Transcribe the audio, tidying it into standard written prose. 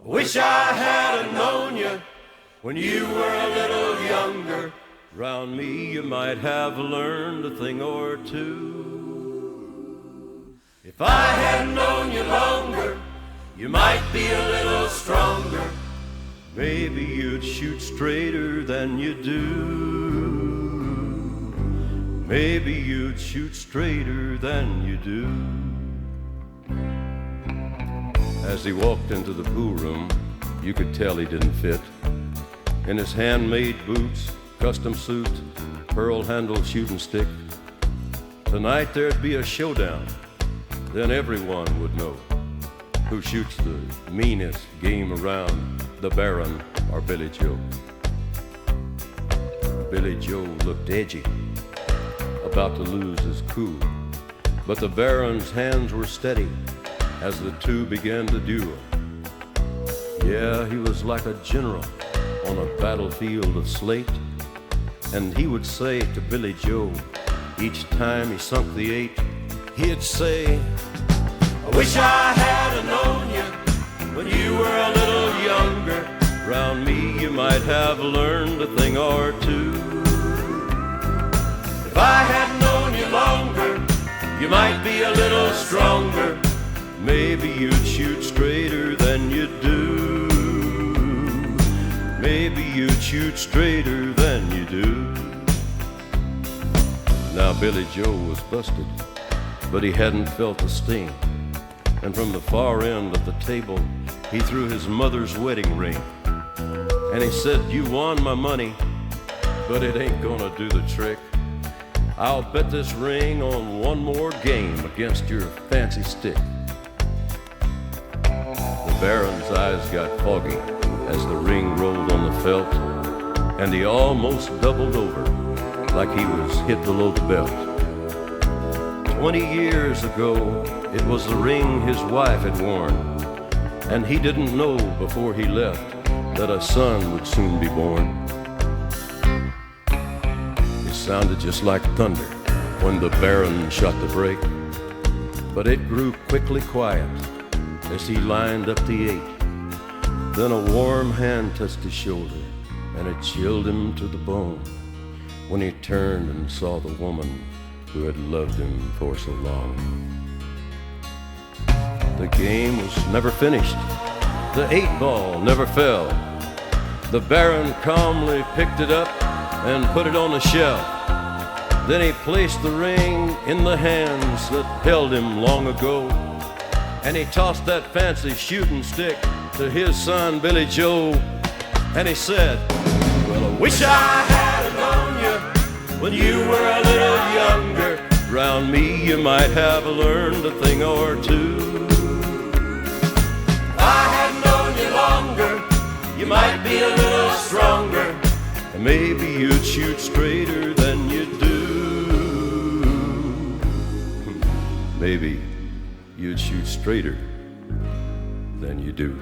Wish I had known you when you were a little younger. Round me you might have learned a thing or two. If I had known you longer, you might be a little stronger. Maybe you'd shoot straighter than you do. Maybe you'd shoot straighter than you do. As he walked into the pool room, you could tell he didn't fit. In his handmade boots, custom suit, pearl-handled shooting stick. Tonight there'd be a showdown. Then everyone would know who shoots the meanest game around, the Baron or Billy Joe. Billy Joe looked edgy, about to lose his cool, but the Baron's hands were steady as the two began to duel. Yeah, he was like a general on a battlefield of slate, and he would say to Billy Joe, each time he sunk the 8, he'd say, I wish I had known you when you were a little younger. Round me you might have learned a thing or two. If I had known you longer, you might be a little stronger. Maybe you'd shoot straighter than you do. Maybe you'd shoot straighter than you do. Now Billy Joe was busted, but he hadn't felt the sting. And from the far end of the table, he threw his mother's wedding ring. And he said, you won my money, but it ain't gonna do the trick. I'll bet this ring on one more game against your fancy stick. The Baron's eyes got foggy as the ring rolled on the felt, and he almost doubled over like he was hit below the belt. 20 years ago, it was the ring his wife had worn, and he didn't know before he left that a son would soon be born. It sounded just like thunder when the Baron shot the break, but it grew quickly quiet as he lined up the 8. Then a warm hand touched his shoulder, and it chilled him to the bone when he turned and saw the woman who had loved him for so long. The game was never finished. The 8 ball never fell. The Baron calmly picked it up and put it on the shelf. Then he placed the ring in the hands that held him long ago, and he tossed that fancy shooting stick to his son Billy Joe, and he said, well, I wish I had known you when you were a little younger. Round me you might have learned a thing or two. If I had known you longer, you might be a little stronger, and maybe you'd shoot straighter than you do. Maybe you'd shoot straighter than you do.